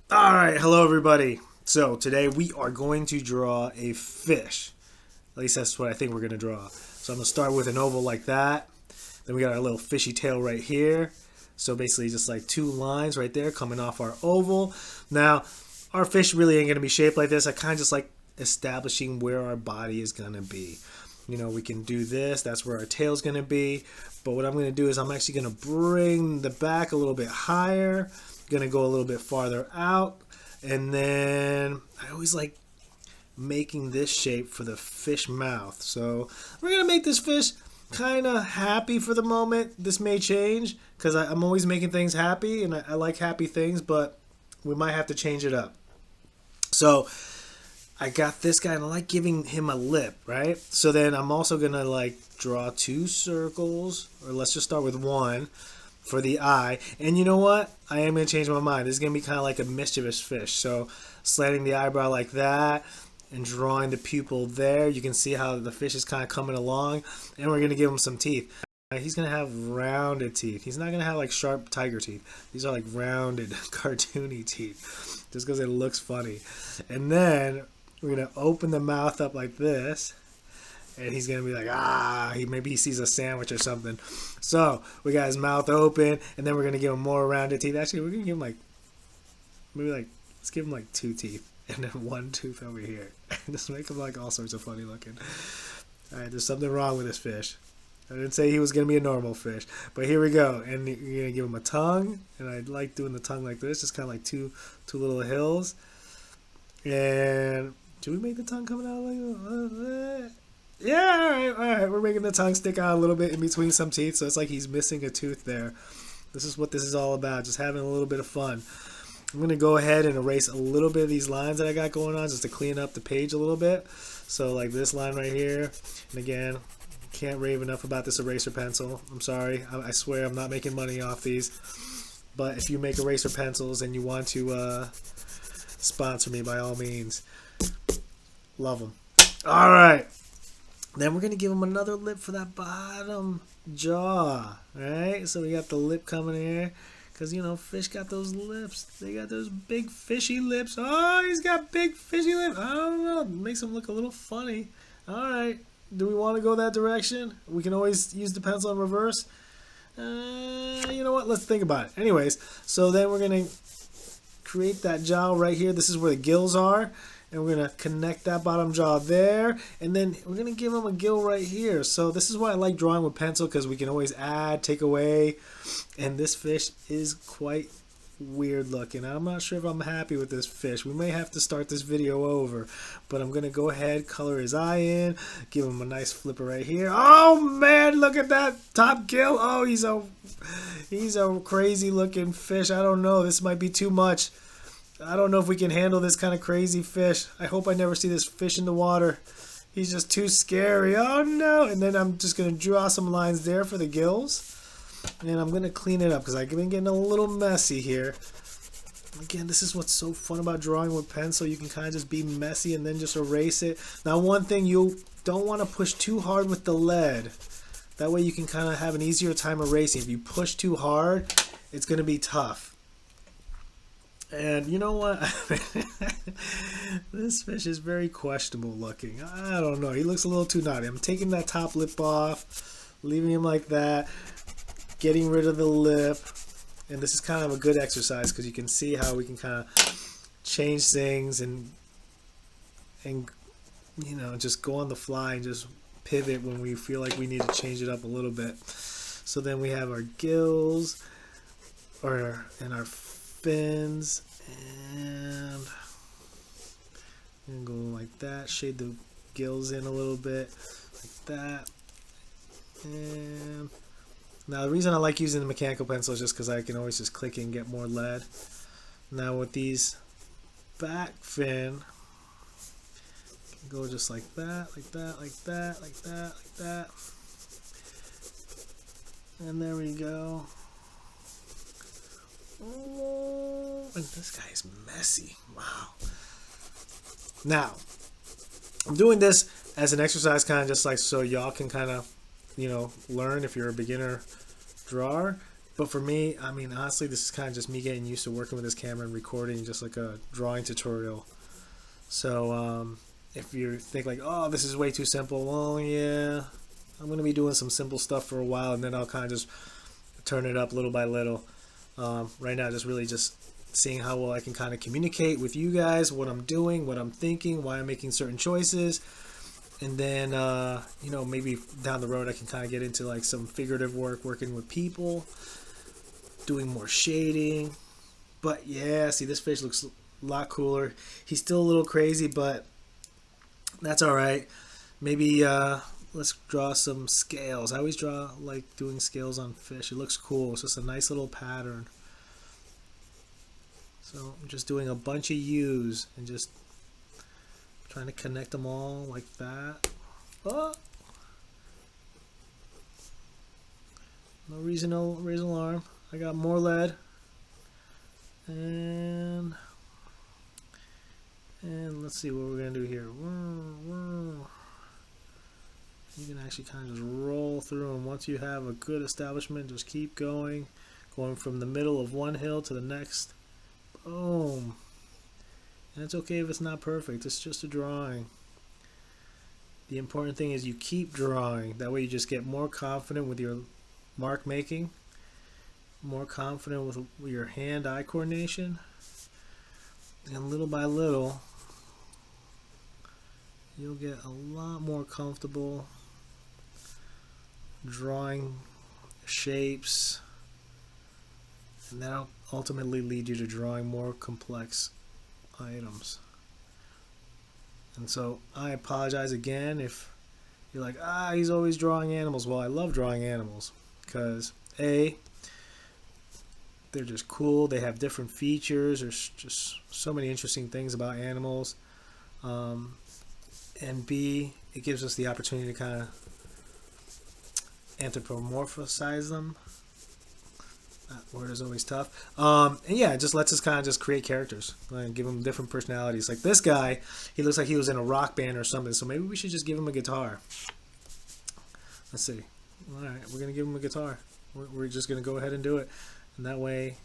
Alright, hello everybody. So today we are going to draw a fish. At least that's what I think we're going to draw. So I'm going to start with an oval like that. Then we got our little fishy tail right here. So basically just like two lines right there coming off our oval. Now, our fish really ain't going to be shaped like this. I kind of just like establishing where our body is going to be. You know, we can do this. That's where our tail's going to be. But what I'm going to do is I'm actually going to bring the back a little bit higher. Going to go a little bit farther out. And then I always like making this shape for the fish mouth. So we're going to make this fish kind of happy for the moment. This may change because I'm always making things happy and I like happy things, but we might have to change it up. So I got this guy and I like giving him a lip, right? So then I'm also gonna like draw two circles, or let's just start with one for the eye. And you know what? I am gonna change my mind. This is gonna be kind of like a mischievous fish. So slanting the eyebrow like that and drawing the pupil there. You can see how the fish is kind of coming along, and we're gonna give him some teeth. He's gonna have rounded teeth. He's not gonna have like sharp tiger teeth. These are like rounded, cartoony teeth, just because it looks funny. And then we're gonna open the mouth up like this, and he's gonna be like, maybe he sees a sandwich or something. So we got his mouth open, and then we're gonna give him more rounded teeth. Actually, we're gonna give him like let's give him like two teeth, and then one tooth over here. Just make him like all sorts of funny looking. All right, there's something wrong with this fish. I didn't say he was gonna be a normal fish, but here we go. And you're gonna give him a tongue, and I like doing the tongue like this, just kind of like two little hills. And do we make the tongue coming out like that? Yeah, all right. We're making the tongue stick out a little bit in between some teeth, so it's like he's missing a tooth there. This is what this is all about, just having a little bit of fun. I'm going to go ahead and erase a little bit of these lines that I got going on just to clean up the page a little bit. So like this line right here, and again, can't rave enough about this eraser pencil. I'm sorry. I swear I'm not making money off these. But if you make eraser pencils and you want to sponsor me, by all means, love them. All right. Then we're going to give him another lip for that bottom jaw. Right? So we got the lip coming here. Because, you know, fish got those lips. They got those big fishy lips. Oh, he's got big fishy lips. I don't know. It makes him look a little funny. All right. Do we want to go that direction? We can always use the pencil in reverse. You know what? Let's think about it. Anyways, so then we're going to create that jaw right here. This is where the gills are. And we're going to connect that bottom jaw there. And then we're going to give him a gill right here. So this is why I like drawing with pencil, because we can always add, take away. And this fish is quite weird looking. I'm not sure if I'm happy with this fish. We may have to start this video over. But I'm going to go ahead, color his eye in, give him a nice flipper right here. Oh man, look at that top gill. Oh, he's a crazy looking fish. I don't know. This might be too much. I don't know if we can handle this kind of crazy fish. I hope I never see this fish in the water. He's just too scary. Oh no. And then I'm just going to draw some lines there for the gills. And I'm going to clean it up because I've been getting a little messy here. Again, this is what's so fun about drawing with pencil. You can kind of just be messy and then just erase it. Now, one thing, you don't want to push too hard with the lead. That way you can kind of have an easier time erasing. If you push too hard, it's going to be tough. And you know what? This fish is very questionable looking. I don't know. He looks a little too naughty. I'm taking that top lip off, leaving him like that, getting rid of the lip. And this is kind of a good exercise because you can see how we can kind of change things and you know, just go on the fly and just pivot when we feel like we need to change it up a little bit. So then we have our gills and our fins, and go like that, shade the gills in a little bit like that. And now the reason I like using the mechanical pencil is just because I can always just click and get more lead. Now with these back fin, go just like that, like that, like that, like that, like that, and there we go. Oh, and this guy is messy. Wow. Now, I'm doing this as an exercise, kind of just like so y'all can kind of, you know, learn if you're a beginner drawer. But for me, I mean, honestly, this is kind of just me getting used to working with this camera and recording just like a drawing tutorial. So if you think like, oh, this is way too simple, well, yeah, I'm going to be doing some simple stuff for a while, and then I'll kind of just turn it up little by little. Right now, just really just seeing how well I can kind of communicate with you guys, what I'm doing, what I'm thinking, why I'm making certain choices. And then, you know, maybe down the road I can kind of get into like some figurative work, working with people, doing more shading. But yeah, see, this fish looks a lot cooler. He's still a little crazy, but that's all right. Maybe let's draw some scales. I always draw like doing scales on fish. It looks cool. It's just a nice little pattern. So I'm just doing a bunch of U's and just trying to connect them all like that. Oh. No reason, no raise alarm. I got more lead. And let's see what we're going to do here. You can actually kind of just roll through, and once you have a good establishment, just keep going from the middle of one hill to the next. Boom. And it's okay if it's not perfect. It's just a drawing. The important thing is you keep drawing. That way you just get more confident with your mark making, more confident with your hand-eye coordination, and little by little you'll get a lot more comfortable drawing shapes, and that'll ultimately lead you to drawing more complex items. And so I apologize again if you're like, he's always drawing animals. Well, I love drawing animals because they're just cool. They have different features. There's just so many interesting things about animals. And B, it gives us the opportunity to kind of anthropomorphize them. That word is always tough. And yeah, it just lets us kind of just create characters and give them different personalities. Like this guy, he looks like he was in a rock band or something, so maybe we should just give him a guitar. Let's see. All right, we're going to give him a guitar. We're just going to go ahead and do it. And that way,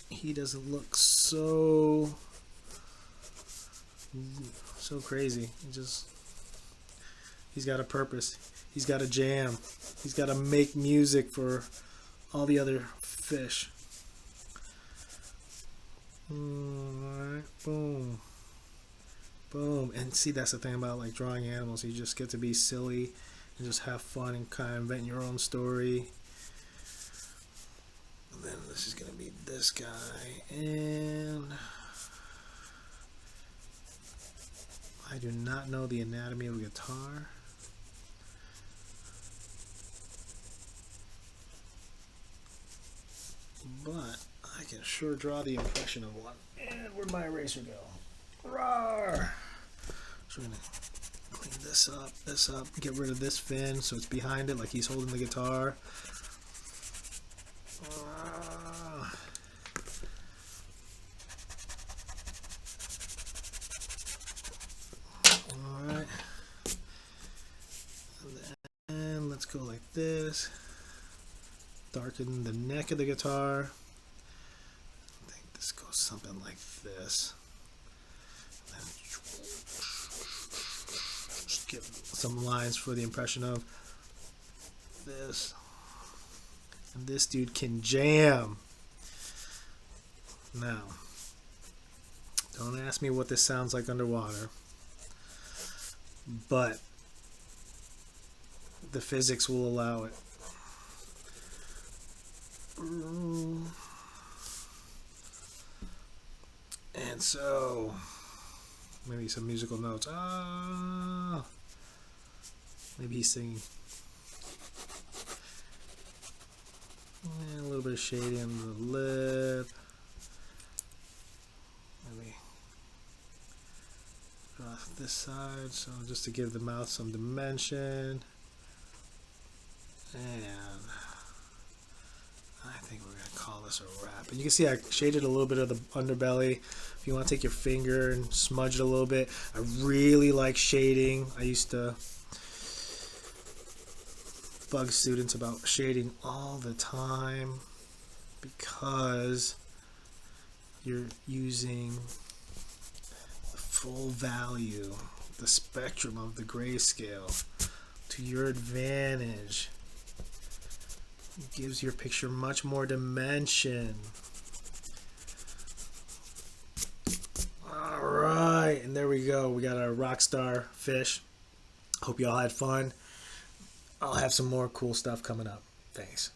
he doesn't look so crazy. He's got a purpose. He's got a jam. He's got to make music for all the other fish. Alright, boom. Boom. And see, that's the thing about like drawing animals. You just get to be silly and just have fun and kind of invent your own story. And then this is going to be this guy. And I do not know the anatomy of a guitar. But I can sure draw the impression of one. And where'd my eraser go? Roar! So we're going to clean this up, get rid of this fin so it's behind it like he's holding the guitar. Alright. And let's go like this. Darken the neck of the guitar. I think this goes something like this. And just give some lines for the impression of this. And this dude can jam. Now, don't ask me what this sounds like underwater, but the physics will allow it. And so maybe some musical notes. Maybe he's singing. And a little bit of shading on the lip. Maybe draw this side, so just to give the mouth some dimension. And I think we're going to call this a wrap. And you can see I shaded a little bit of the underbelly. If you want to take your finger and smudge it a little bit. I really like shading. I used to bug students about shading all the time because you're using the full value, the spectrum of the grayscale to your advantage. It gives your picture much more dimension. Alright, and there we go. We got our rockstar fish. Hope you all had fun. I'll have some more cool stuff coming up. Thanks.